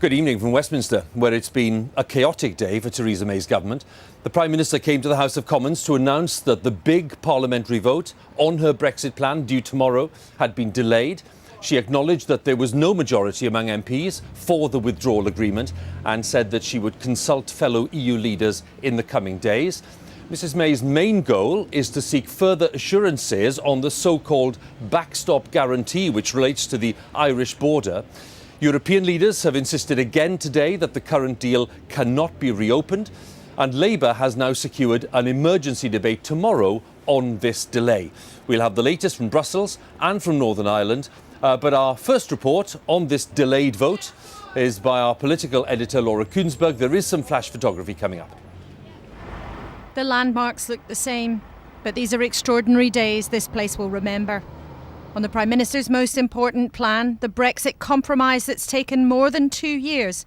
Good evening from Westminster, where it's been a chaotic day for Theresa May's government. The Prime Minister came to the House of Commons to announce that the big parliamentary vote on her Brexit plan, due tomorrow, had been delayed. She acknowledged that there was no majority among MPs for the withdrawal agreement and said that she would consult fellow EU leaders in the coming days. Mrs May's main goal is to seek further assurances on the so-called backstop guarantee, which relates to the Irish border. European leaders have insisted again today that the current deal cannot be reopened, and Labour has now secured an emergency debate tomorrow on this delay. We'll have the latest from Brussels and from Northern Ireland, but our first report on this delayed vote is by our political editor Laura Kuensberg. There is some flash photography coming up. The landmarks look the same, but these are extraordinary days this place will remember. On the Prime Minister's most important plan, the Brexit compromise that's taken more than 2 years,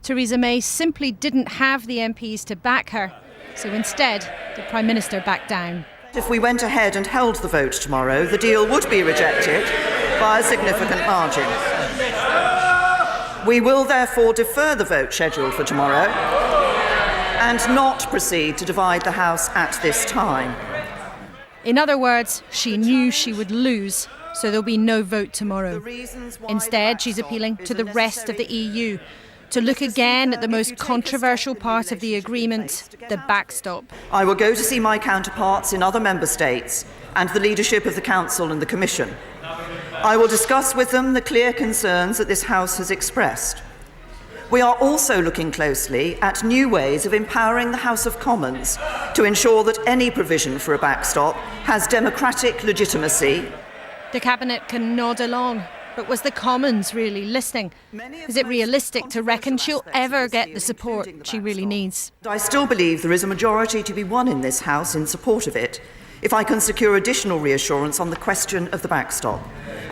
Theresa May simply didn't have the MPs to back her. So instead, the Prime Minister backed down. If we went ahead and held the vote tomorrow, the deal would be rejected by a significant margin. We will therefore defer the vote scheduled for tomorrow and not proceed to divide the House at this time. In other words, she knew she would lose, so there'll be no vote tomorrow. Instead, she's appealing to the rest of the EU to look again at the most controversial part of the agreement, the backstop. I will go to see my counterparts in other member states and the leadership of the Council and the Commission. I will discuss with them the clear concerns that this House has expressed. We are also looking closely at new ways of empowering the House of Commons to ensure that any provision for a backstop has democratic legitimacy. The Cabinet can nod along, but was the Commons really listening? Is it realistic to reckon she'll ever get the support she really needs? I still believe there is a majority to be won in this House in support of it, if I can secure additional reassurance on the question of the backstop.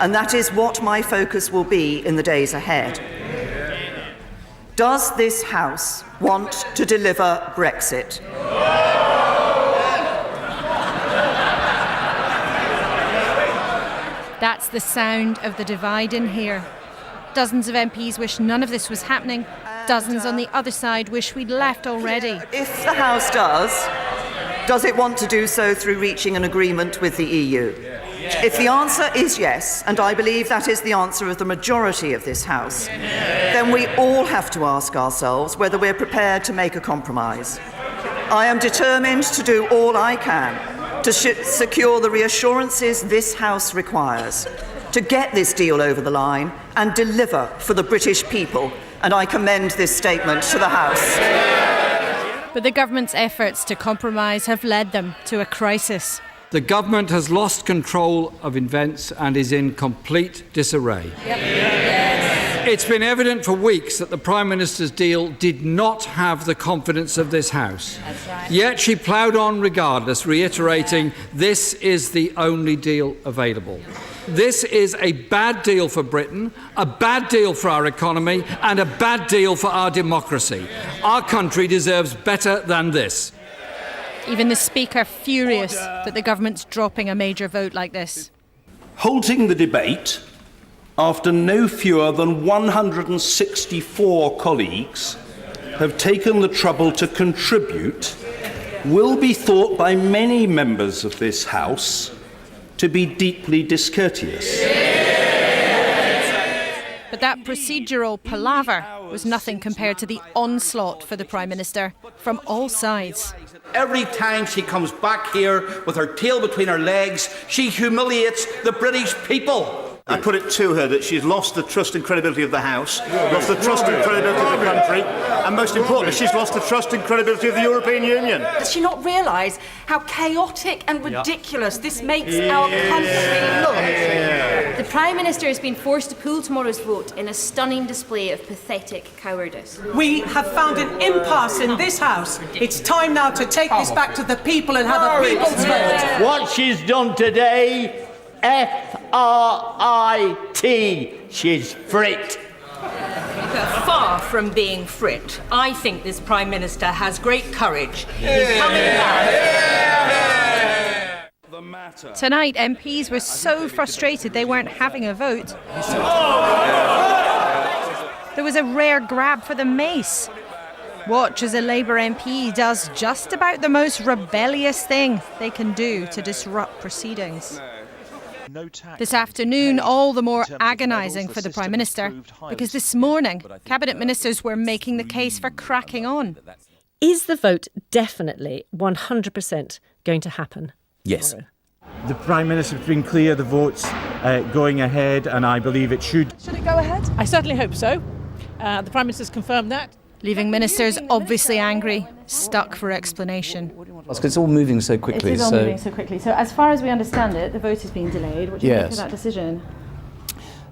And that is what my focus will be in the days ahead. Does this House want to deliver Brexit? That's the sound of the divide in here. Dozens of MPs wish none of this was happening. Dozens on the other side wish we'd left already. If the House does it want to do so through reaching an agreement with the EU? If the answer is yes, and I believe that is the answer of the majority of this House, then we all have to ask ourselves whether we're prepared to make a compromise. I am determined to do all I can to secure the reassurances this House requires, to get this deal over the line and deliver for the British people, and I commend this statement to the House. But the government's efforts to compromise have led them to a crisis. The government has lost control of events and is in complete disarray. It's been evident for weeks that the Prime Minister's deal did not have the confidence of this House. Yet she ploughed on regardless, reiterating, this is the only deal available. This is a bad deal for Britain, a bad deal for our economy, and a bad deal for our democracy. Our country deserves better than this. Even the Speaker furious that the government's dropping a major vote like this. Halting the debate after no fewer than 164 colleagues have taken the trouble to contribute will be thought by many members of this House to be deeply discourteous. But that procedural palaver was nothing compared to the onslaught for the Prime Minister from all sides. Every time she comes back here with her tail between her legs, she humiliates the British people. I put it to her that she's lost the trust and credibility of the House, lost the trust and credibility of the country, and most importantly, she's lost the trust and credibility of the European Union. Does she not realise how chaotic and ridiculous this makes our country look? The Prime Minister has been forced to pull tomorrow's vote in a stunning display of pathetic cowardice. We have found an impasse in this House. It's time now to take this back to the people and have a people's vote. What she's done today, F-R-I-T, she's fricked. Far from being fricked, I think this Prime Minister has great courage in coming back. Tonight, MPs were so frustrated they weren't having a vote. There was a rare grab for the mace. Watch as a Labour MP does just about the most rebellious thing they can do to disrupt proceedings. This afternoon, all the more agonising for the Prime Minister, because this morning, Cabinet Ministers were making the case for cracking on. Is the vote definitely 100% going to happen? Yes. Tomorrow? The Prime Minister's been clear the vote's going ahead, and I believe it should. Should it go ahead? I certainly hope so. The Prime Minister's confirmed that. Leaving ministers obviously angry, stuck for explanation. It's all moving so quickly. It is all moving so quickly. So as far as we understand it, the vote is being delayed. What do you make of that decision?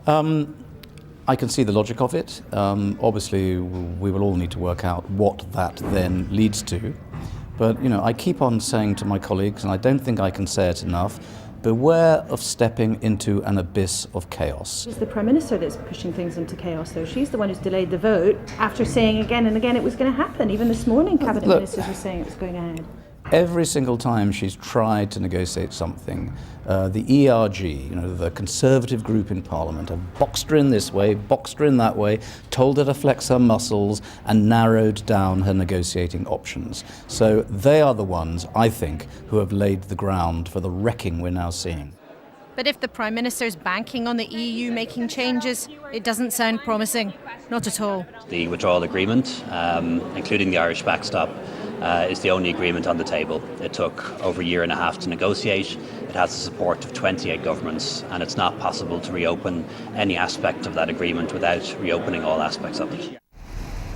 I can see the logic of it. Obviously, we will all need to work out what that then leads to. But, I keep on saying to my colleagues, and I don't think I can say it enough, beware of stepping into an abyss of chaos. It's the Prime Minister that's pushing things into chaos, though. She's the one who's delayed the vote after saying again and again it was going to happen. Even this morning, Cabinet Ministers were saying it was going ahead. Every single time she's tried to negotiate something, the ERG, the Conservative group in Parliament, have boxed her in this way, boxed her in that way, told her to flex her muscles and narrowed down her negotiating options. So they are the ones, I think, who have laid the ground for the wrecking we're now seeing. But if the Prime Minister's banking on the EU making changes, it doesn't sound promising. Not at all. The withdrawal agreement, including the Irish backstop, is the only agreement on the table. It took over a year and a half to negotiate. It has the support of 28 governments, and it's not possible to reopen any aspect of that agreement without reopening all aspects of it.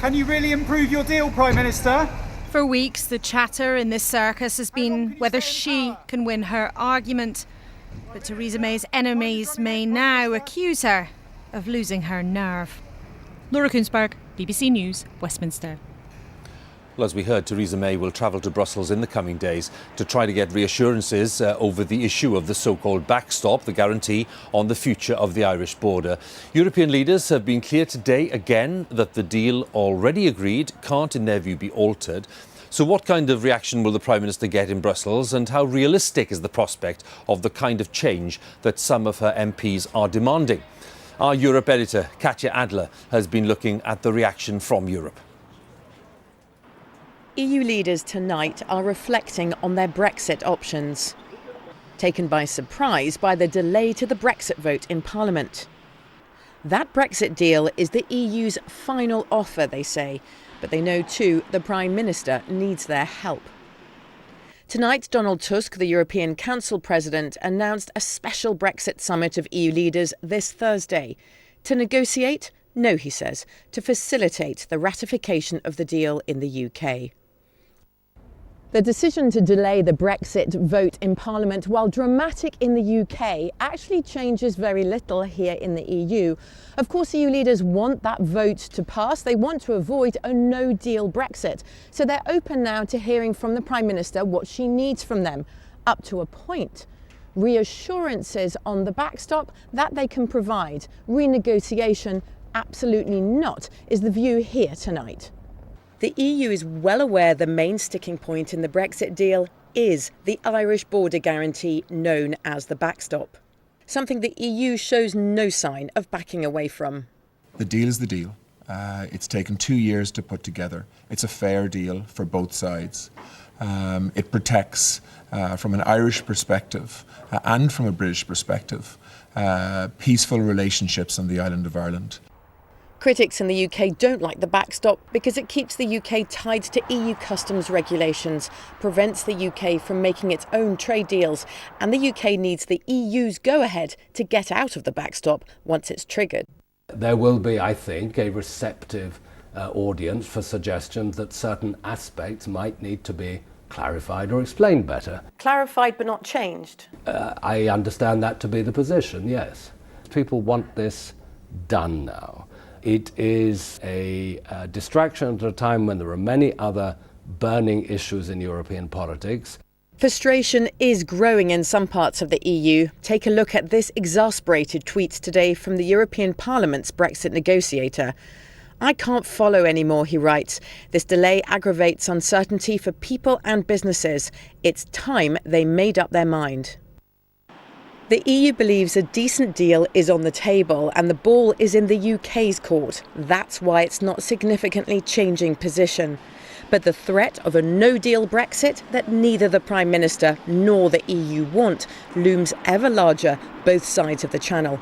Can you really improve your deal, Prime Minister? For weeks, the chatter in this circus has been whether she can win her argument. But Theresa May's enemies may now accuse her of losing her nerve. Laura Kunsberg, BBC News, Westminster. Well, as we heard, Theresa May will travel to Brussels in the coming days to try to get reassurances over the issue of the so-called backstop, the guarantee on the future of the Irish border. European leaders have been clear today again that the deal already agreed can't, in their view, be altered. So what kind of reaction will the Prime Minister get in Brussels, and how realistic is the prospect of the kind of change that some of her MPs are demanding? Our Europe editor, Katja Adler, has been looking at the reaction from Europe. EU leaders tonight are reflecting on their Brexit options, taken by surprise by the delay to the Brexit vote in Parliament. That Brexit deal is the EU's final offer, they say, but they know too the Prime Minister needs their help. Tonight, Donald Tusk, the European Council President, announced a special Brexit summit of EU leaders this Thursday. To negotiate? No, he says, to facilitate the ratification of the deal in the UK. The decision to delay the Brexit vote in Parliament, while dramatic in the UK, actually changes very little here in the EU. Of course, EU leaders want that vote to pass. They want to avoid a no-deal Brexit. So they're open now to hearing from the Prime Minister what she needs from them, up to a point. Reassurances on the backstop, that they can provide. Renegotiation, absolutely not, is the view here tonight. The EU is well aware the main sticking point in the Brexit deal is the Irish border guarantee known as the backstop, something the EU shows no sign of backing away from. The deal is the deal. It's taken 2 years to put together. It's a fair deal for both sides. It protects, from an Irish perspective and from a British perspective, peaceful relationships on the island of Ireland. Critics in the UK don't like the backstop because it keeps the UK tied to EU customs regulations, prevents the UK from making its own trade deals, and the UK needs the EU's go-ahead to get out of the backstop once it's triggered. There will be, I think, a receptive audience for suggestions that certain aspects might need to be clarified or explained better. Clarified but not changed? I understand that to be the position, yes. People want this done now. It is a distraction at a time when there are many other burning issues in European politics. Frustration is growing in some parts of the EU. Take a look at this exasperated tweet today from the European Parliament's Brexit negotiator. "I can't follow anymore," he writes. "This delay aggravates uncertainty for people and businesses. It's time they made up their mind." The EU believes a decent deal is on the table and the ball is in the UK's court. That's why it's not significantly changing position. But the threat of a no-deal Brexit that neither the Prime Minister nor the EU want looms ever larger both sides of the Channel.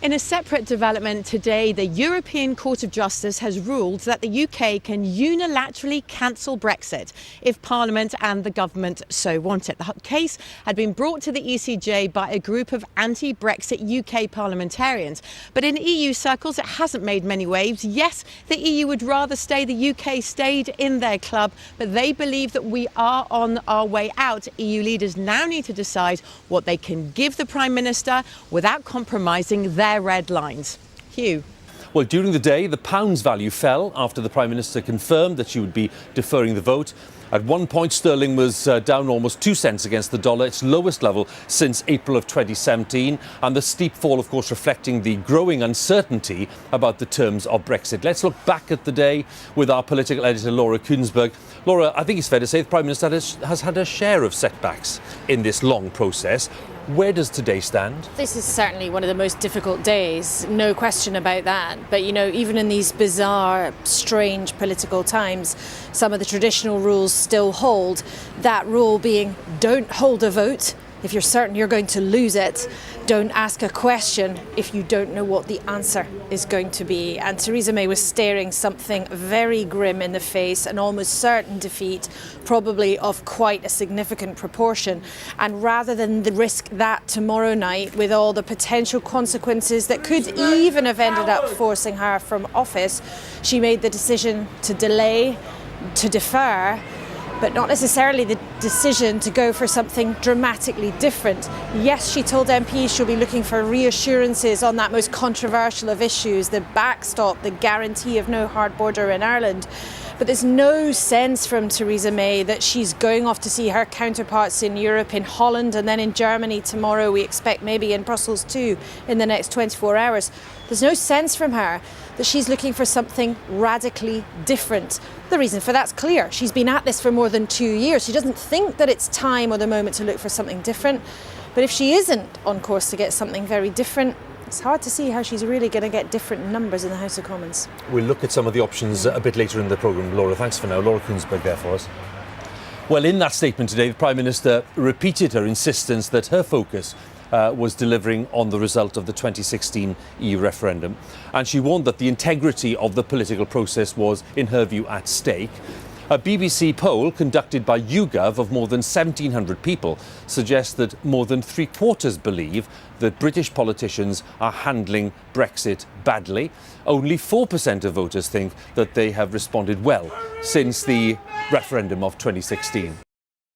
In a separate development today, the European Court of Justice has ruled that the UK can unilaterally cancel Brexit if Parliament and the government so want it. The case had been brought to the ECJ by a group of anti-Brexit UK parliamentarians. But in EU circles, it hasn't made many waves. Yes, the EU would rather the UK stayed in their club, but they believe that we are on our way out. EU leaders now need to decide what they can give the Prime Minister without compromising their red lines. Hugh. Well, during the day, the pound's value fell after the Prime Minister confirmed that she would be deferring the vote. At one point, sterling was down almost 2 cents against the dollar, its lowest level since April of 2017. And the steep fall, of course, reflecting the growing uncertainty about the terms of Brexit. Let's look back at the day with our political editor, Laura Kuenssberg. Laura, I think it's fair to say the Prime Minister has had a share of setbacks in this long process. Where does today stand? This is certainly one of the most difficult days, no question about that. But, you know, even in these bizarre, strange political times, some of the traditional rules still hold. That rule being, don't hold a vote if you're certain you're going to lose it. Don't ask a question if you don't know what the answer is going to be. And Theresa May was staring something very grim in the face, an almost certain defeat, probably of quite a significant proportion. And rather than risk that tomorrow night with all the potential consequences that could even have ended up forcing her from office, she made the decision to delay, to defer, but not necessarily the decision to go for something dramatically different. Yes, she told MPs she'll be looking for reassurances on that most controversial of issues, the backstop, the guarantee of no hard border in Ireland. But there's no sense from Theresa May that she's going off to see her counterparts in Europe, in Holland and then in Germany tomorrow. We expect maybe in Brussels too in the next 24 hours. There's no sense from her that she's looking for something radically different. The reason for that's clear. She's been at this for more than 2 years. She doesn't think that it's time or the moment to look for something different. But if she isn't on course to get something very different, it's hard to see how she's really going to get different numbers in the House of Commons. We'll look at some of the options a bit later in the programme. Laura, thanks for now. Laura Kuenssberg there for us. Well, in that statement today, the Prime Minister repeated her insistence that her focus was delivering on the result of the 2016 EU referendum. And she warned that the integrity of the political process was, in her view, at stake. A BBC poll conducted by YouGov of more than 1,700 people suggests that more than 3/4 believe that British politicians are handling Brexit badly. Only 4% of voters think that they have responded well since the referendum of 2016.